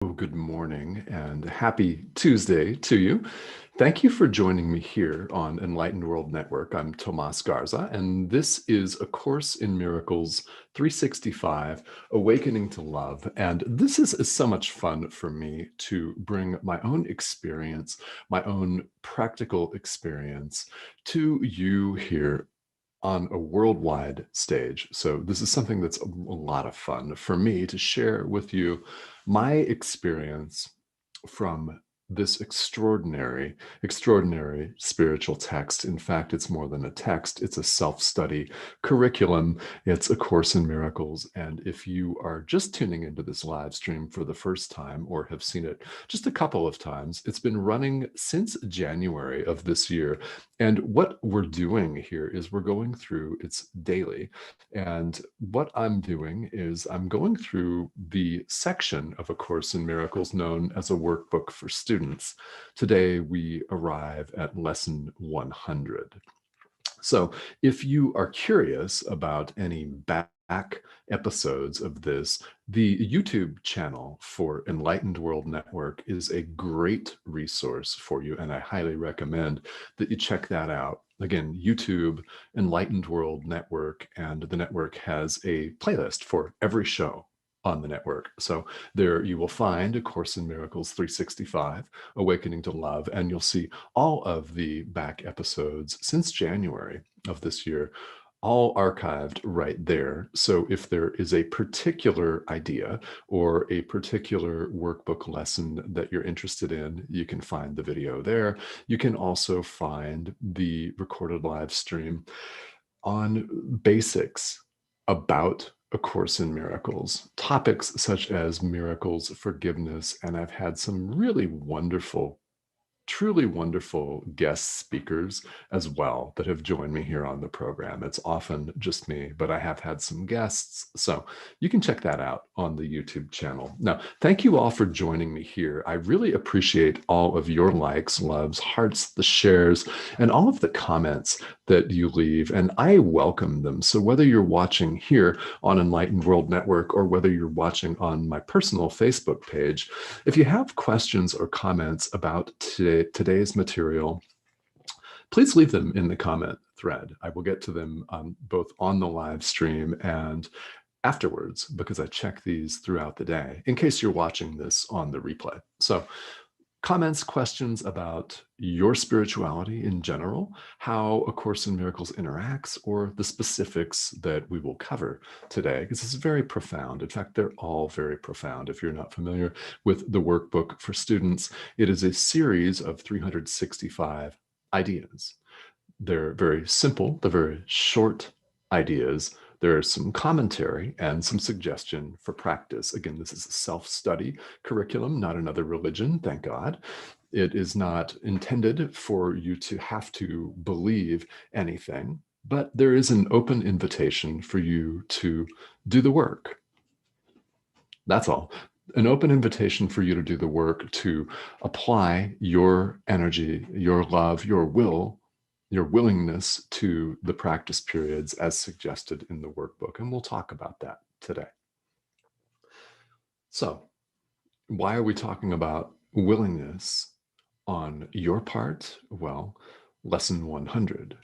Good morning and happy Tuesday to you. Thank you for joining me here on Enlightened World Network. I'm Tomás Garza, and this is A Course in Miracles 365, Awakening to Love. And this is so much fun for me to bring my own experience, my own practical experience to you here on a worldwide stage. So this is something that's a lot of fun for me to share with you my experience from this extraordinary spiritual text. In fact, it's more than a text, it's a self-study curriculum. It's A Course in Miracles. And if you are just tuning into this live stream for the first time or have seen it just a couple of times, it's been running since January of this year. And what we're doing here is we're going through it's daily. And what I'm doing is I'm going through the section of A Course in Miracles known as a workbook for students. Today, we arrive at lesson 100. So if you are curious about any back episodes of this, the YouTube channel for Enlightened World Network is a great resource for you, and I highly recommend that you check that out. Again, YouTube, Enlightened World Network, and the network has a playlist for every show on the network. So there you will find A Course in Miracles 365, Awakening to Love, and you'll see all of the back episodes since January of this year, all archived right there. So if there is a particular idea or a particular workbook lesson that you're interested in, you can find the video there. You can also find the recorded live stream on basics about A Course in Miracles, topics such as miracles, forgiveness, and I've had some really wonderful, truly wonderful guest speakers as well that have joined me here on the program. It's often just me, but I have had some guests. So you can check that out on the YouTube channel. Now, thank you all for joining me here. I really appreciate all of your likes, loves, hearts, the shares, and all of the comments that you leave, and I welcome them. So whether you're watching here on Enlightened World Network or whether you're watching on my personal Facebook page, if you have questions or comments about today's material, please leave them in the comment thread. I will get to them both on the live stream and afterwards, because I check these throughout the day in case you're watching this on the replay. So comments, questions about your spirituality in general, how A Course in Miracles interacts, or the specifics that we will cover today, because this is very profound. In fact, they're all very profound. If you're not familiar with the workbook for students, it is a series of 365 ideas. They're very simple, they're very short ideas. There's some commentary and some suggestion for practice. Again, this is a self-study curriculum, not another religion, thank God. It is not intended for you to have to believe anything, but there is an open invitation for you to do the work. That's all. An open invitation for you to do the work, to apply your energy, your love, your will, your willingness to the practice periods as suggested in the workbook. And we'll talk about that today. So, why are we talking about willingness on your part? Well, lesson 100,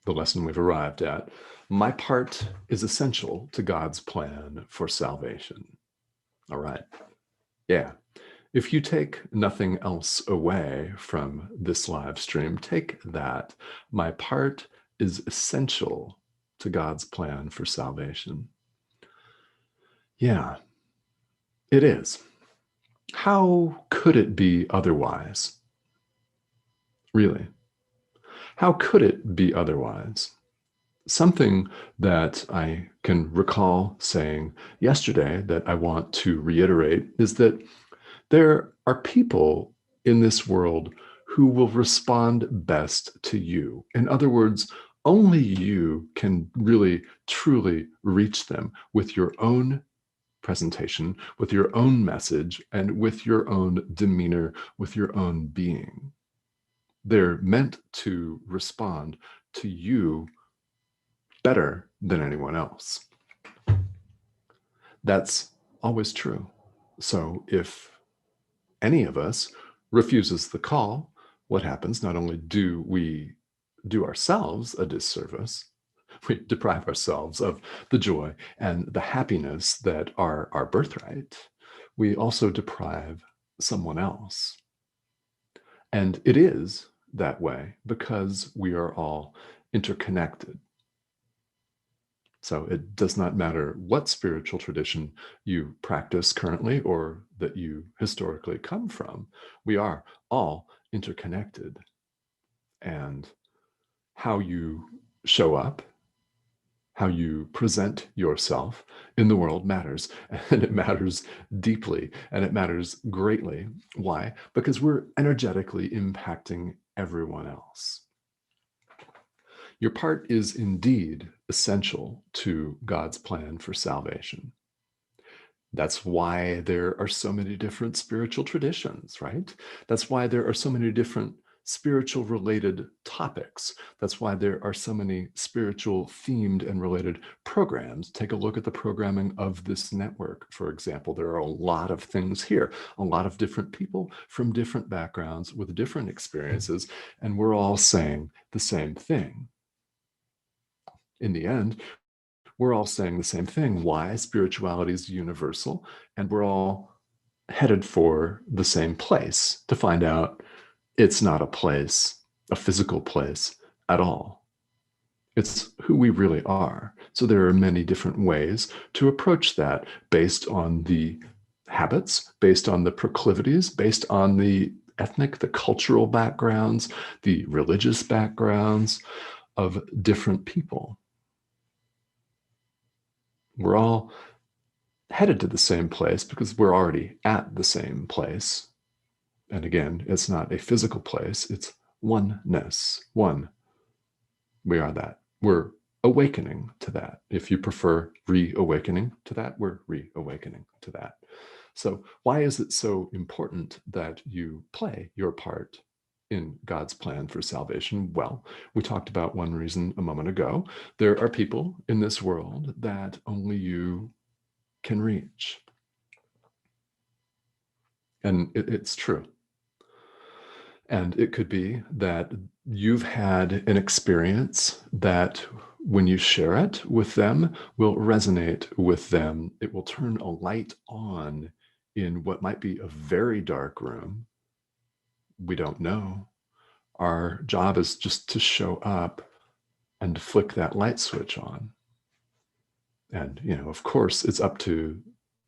the lesson we've arrived at. My part is essential to God's plan for salvation. All right. Yeah. If you take nothing else away from this live stream, take that. My part is essential to God's plan for salvation. Yeah, it is. How could it be otherwise? Really? How could it be otherwise? Something that I can recall saying yesterday that I want to reiterate is that there are people in this world who will respond best to you. In other words, only you can really, truly reach them with your own presentation, with your own message, and with your own demeanor, with your own being. They're meant to respond to you better than anyone else. That's always true. So if any of us refuses the call, what happens? Not only do we do ourselves a disservice, we deprive ourselves of the joy and the happiness that are our birthright, we also deprive someone else. And it is that way because we are all interconnected. So it does not matter what spiritual tradition you practice currently or that you historically come from, we are all interconnected. And how you show up, how you present yourself in the world matters. And it matters deeply and it matters greatly. Why? Because we're energetically impacting everyone else. Your part is indeed essential to God's plan for salvation. That's why there are so many different spiritual traditions, right? That's why there are so many different spiritual related topics. That's why there are so many spiritual themed and related programs. Take a look at the programming of this network, for example. There are a lot of things here, a lot of different people from different backgrounds with different experiences, and we're all saying the same thing. In the end, we're all saying the same thing. Why? Spirituality is universal, and we're all headed for the same place to find out it's not a place, a physical place at all. It's who we really are. So there are many different ways to approach that based on the habits, based on the proclivities, based on the ethnic, the cultural backgrounds, the religious backgrounds of different people. We're all headed to the same place because we're already at the same place. And again, it's not a physical place, it's oneness. One. We are that. We're awakening to that. If you prefer reawakening to that, we're reawakening to that. So, why is it so important that you play your part in God's plan for salvation? Well, we talked about one reason a moment ago. There are people in this world that only you can reach. And it's true. And it could be that you've had an experience that when you share it with them will resonate with them. It will turn a light on in what might be a very dark room. We don't know. Our job is just to show up and flick that light switch on. And, of course, it's up to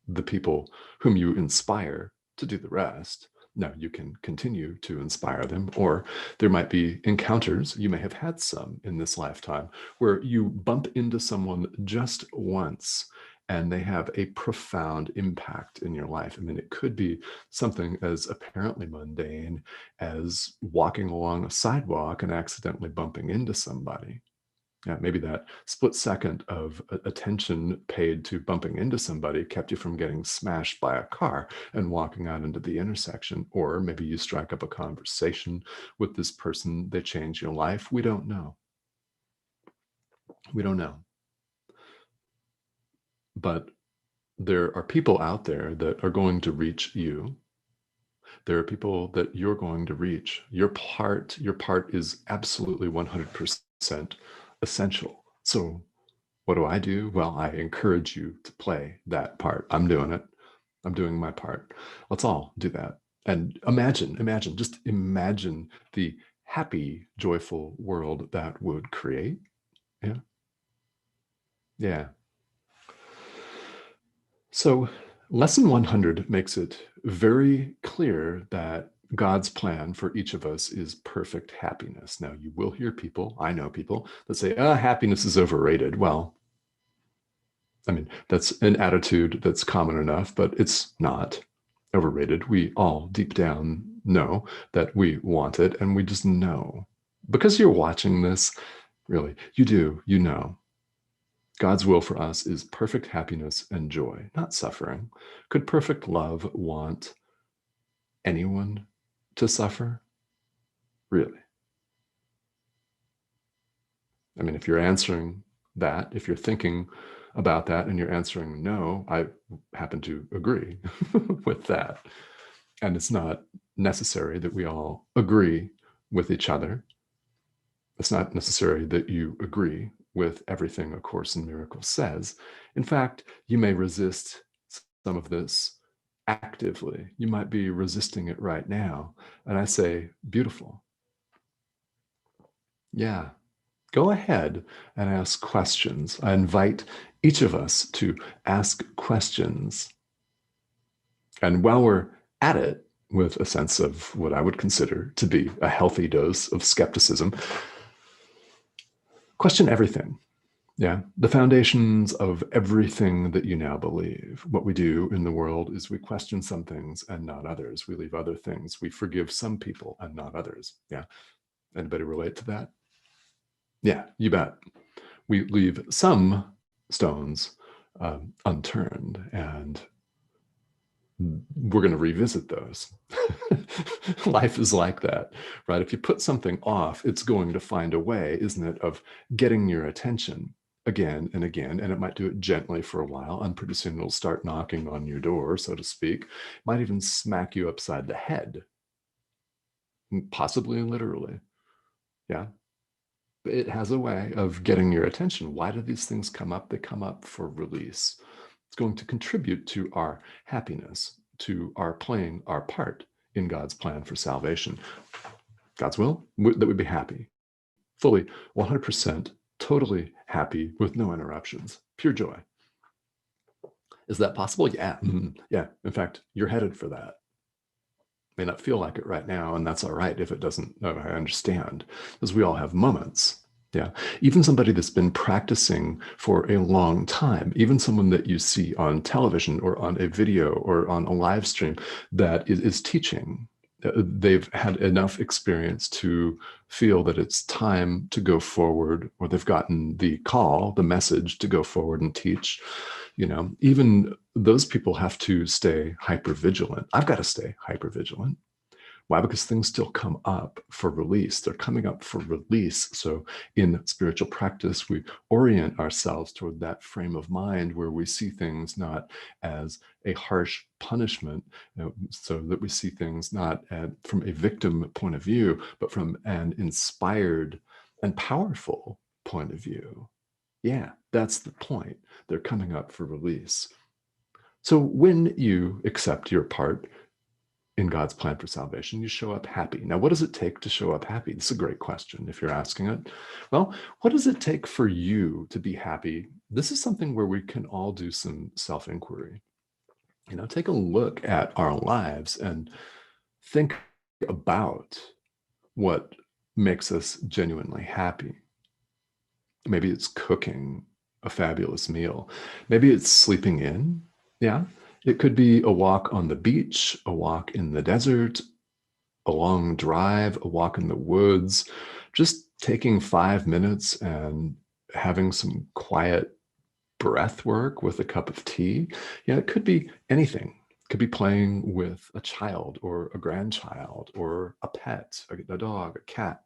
the people whom you inspire to do the rest. Now, you can continue to inspire them, or there might be encounters, you may have had some in this lifetime, where you bump into someone just once and they have a profound impact in your life. I mean, it could be something as apparently mundane as walking along a sidewalk and accidentally bumping into somebody. Yeah, maybe that split second of attention paid to bumping into somebody kept you from getting smashed by a car and walking out into the intersection. Or maybe you strike up a conversation with this person, they change your life. We don't know. We don't know. But there are people out there that are going to reach you. There are people that you're going to reach. Your part is absolutely 100% essential. So what do I do? Well, I encourage you to play that part. I'm doing it. I'm doing my part. Let's all do that. And just imagine the happy, joyful world that would create. Yeah. Yeah. So, lesson 100 makes it very clear that God's plan for each of us is perfect happiness. Now, you will hear people, I know people, that say, happiness is overrated. Well, I mean, that's an attitude that's common enough, but it's not overrated. We all deep down know that we want it, and we just know. Because you're watching this, really, you know. God's will for us is perfect happiness and joy, not suffering. Could perfect love want anyone to suffer? Really? I mean, if you're answering that, if you're thinking about that and you're answering no, I happen to agree with that. And it's not necessary that we all agree with each other. It's not necessary that you agree with everything A Course in Miracles says. In fact, you may resist some of this actively. You might be resisting it right now. And I say, beautiful. Yeah, go ahead and ask questions. I invite each of us to ask questions. And while we're at it, with a sense of what I would consider to be a healthy dose of skepticism, question everything. Yeah, the foundations of everything that you now believe. What we do in the world is we question some things and not others. We leave other things. We forgive some people and not others. Yeah. Anybody relate to that? Yeah, you bet. We leave some stones unturned, and we're going to revisit those. Life is like that, right? If you put something off, it's going to find a way, isn't it, of getting your attention again and again. And it might do it gently for a while, and pretty soon it'll start knocking on your door, so to speak. It might even smack you upside the head, possibly literally. Yeah. It has a way of getting your attention. Why do these things come up? They come up for release. It's going to contribute to our happiness, to our playing our part in God's plan for salvation. God's will, that we'd be happy, fully, 100%, totally happy with no interruptions, pure joy. Is that possible? Yeah. Yeah. In fact, you're headed for that. May not feel like it right now, and that's all right if it doesn't. No, I understand, because we all have moments. Yeah. Even somebody that's been practicing for a long time, even someone that you see on television or on a video or on a live stream that is teaching, they've had enough experience to feel that it's time to go forward, or they've gotten the call, the message to go forward and teach. Even those people have to stay hyper vigilant. I've got to stay hyper vigilant. Why? Because things still come up for release. They're coming up for release. So in spiritual practice, we orient ourselves toward that frame of mind where we see things not as a harsh punishment, so that we see things not from a victim point of view, but from an inspired and powerful point of view. Yeah, that's the point. They're coming up for release. So when you accept your part in God's plan for salvation, you show up happy. Now, what does it take to show up happy? This is a great question if you're asking it. Well, what does it take for you to be happy? This is something where we can all do some self-inquiry. Take a look at our lives and think about what makes us genuinely happy. Maybe it's cooking a fabulous meal. Maybe it's sleeping in. Yeah. It could be a walk on the beach, a walk in the desert, a long drive, a walk in the woods, just taking 5 minutes and having some quiet breath work with a cup of tea. Yeah, it could be anything. It could be playing with a child or a grandchild or a pet, a dog, a cat,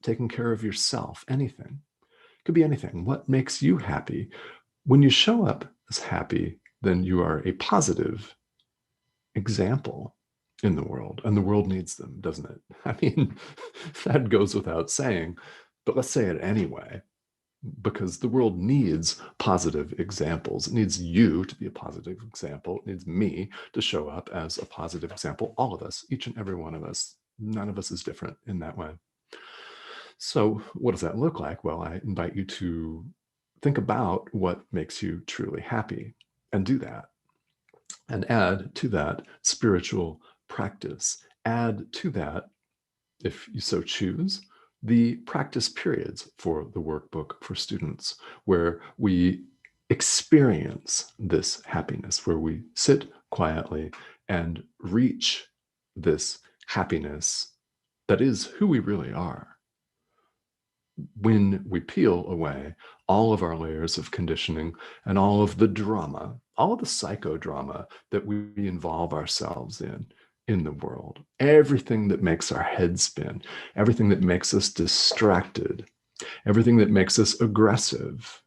taking care of yourself, anything. It could be anything. What makes you happy? When you show up as happy, then you are a positive example in the world, and the world needs them, doesn't it? I mean, that goes without saying, but let's say it anyway, because the world needs positive examples. It needs you to be a positive example. It needs me to show up as a positive example. All of us, each and every one of us. None of us is different in that way. So what does that look like? Well, I invite you to think about what makes you truly happy and do that. And add to that spiritual practice. Add to that, if you so choose, the practice periods for the workbook for students, where we experience this happiness, where we sit quietly and reach this happiness that is who we really are. When we peel away all of our layers of conditioning and all of the drama, all of the psychodrama that we involve ourselves in the world, everything that makes our head spin, everything that makes us distracted, everything that makes us aggressive,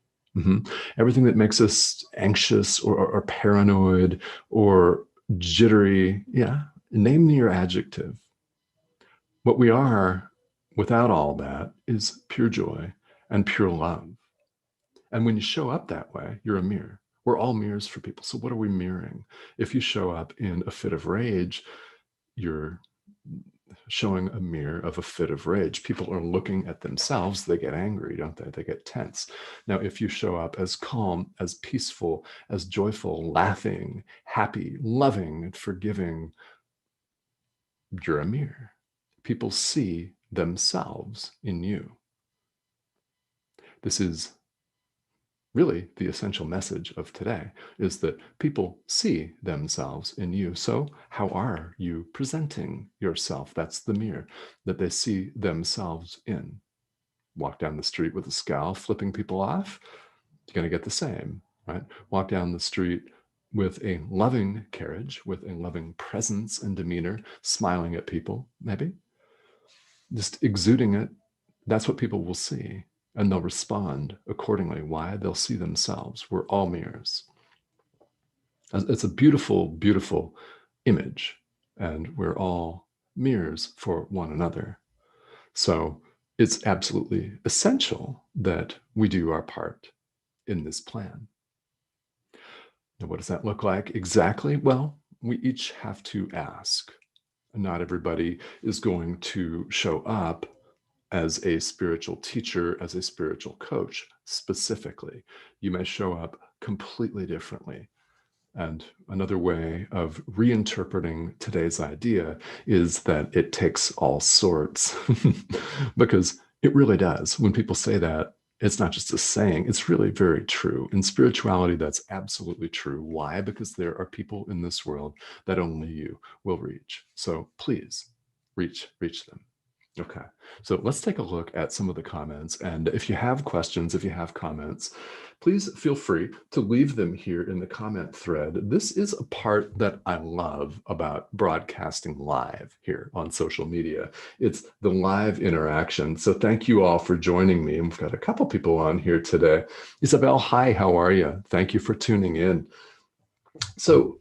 Everything that makes us anxious or paranoid or jittery. Yeah. Name your adjective. What we are without all that is pure joy and pure love. And when you show up that way, you're a mirror. We're all mirrors for people. So what are we mirroring? If you show up in a fit of rage, you're showing a mirror of a fit of rage. People are looking at themselves. They get angry, don't they? They get tense. Now, if you show up as calm, as peaceful, as joyful, laughing, happy, loving, and forgiving, you're a mirror. People see themselves in you. This is really the essential message of today, is that people see themselves in you. So how are you presenting yourself? That's the mirror that they see themselves in. Walk down the street with a scowl, flipping people off, you're going to get the same, right? Walk down the street with a loving carriage, with a loving presence and demeanor, smiling at people, maybe just exuding it. That's what people will see, and they'll respond accordingly. Why? They'll see themselves. We're all mirrors. It's a beautiful, beautiful image, and we're all mirrors for one another. So it's absolutely essential that we do our part in this plan. Now, what does that look like exactly? Well, we each have to ask. Not everybody is going to show up as a spiritual teacher, as a spiritual coach specifically. You may show up completely differently. And another way of reinterpreting today's idea is that it takes all sorts, because it really does. When people say that, it's not just a saying, it's really very true. In spirituality, that's absolutely true. Why? Because there are people in this world that only you will reach. So please reach them. Okay, so let's take a look at some of the comments. And if you have questions, if you have comments, please feel free to leave them here in the comment thread. This is a part that I love about broadcasting live here on social media. It's the live interaction. So thank you all for joining me. And we've got a couple people on here today. Isabel, hi, how are you? Thank you for tuning in. So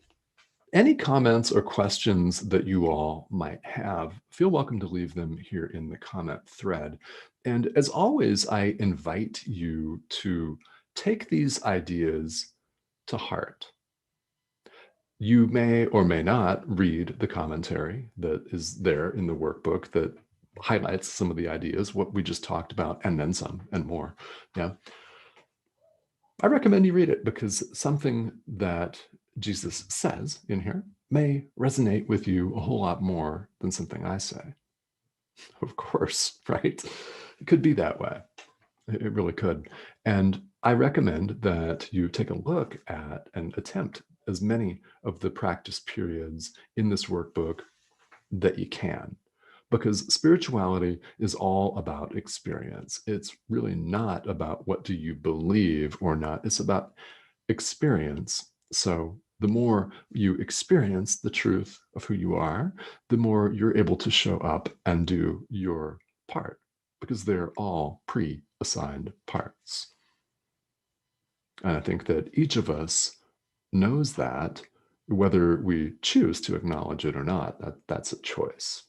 any comments or questions that you all might have, feel welcome to leave them here in the comment thread. And as always, I invite you to take these ideas to heart. You may or may not read the commentary that is there in the workbook that highlights some of the ideas, what we just talked about, and then some and more. Yeah. I recommend you read it, because something that Jesus says in here may resonate with you a whole lot more than something I say. Of course, right? It could be that way. It really could. And I recommend that you take a look at and attempt as many of the practice periods in this workbook that you can, because spirituality is all about experience. It's really not about what do you believe or not. It's about experience. So the more you experience the truth of who you are, the more you're able to show up and do your part, because they're all pre-assigned parts. And I think that each of us knows that, whether we choose to acknowledge it or not. That's a choice.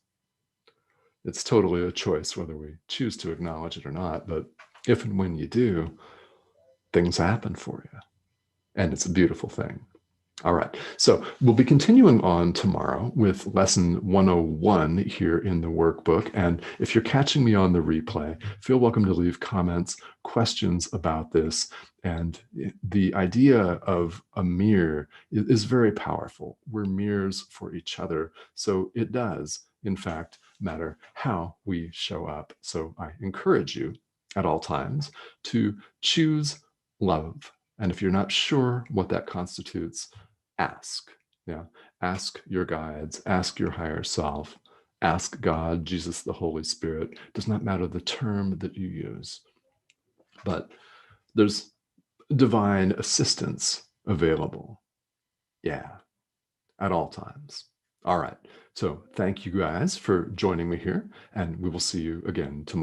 It's totally a choice whether we choose to acknowledge it or not. But if and when you do, things happen for you. And it's a beautiful thing. All right. So we'll be continuing on tomorrow with lesson 101 here in the workbook. And if you're catching me on the replay, feel welcome to leave comments, questions about this. And the idea of a mirror is very powerful. We're mirrors for each other. So it does, in fact, matter how we show up. So I encourage you at all times to choose love. And if you're not sure what that constitutes, ask. Yeah. Ask your guides, ask your higher self, ask God, Jesus, the Holy Spirit. It does not matter the term that you use, but there's divine assistance available. Yeah, at all times. All right. So thank you guys for joining me here, and we will see you again tomorrow.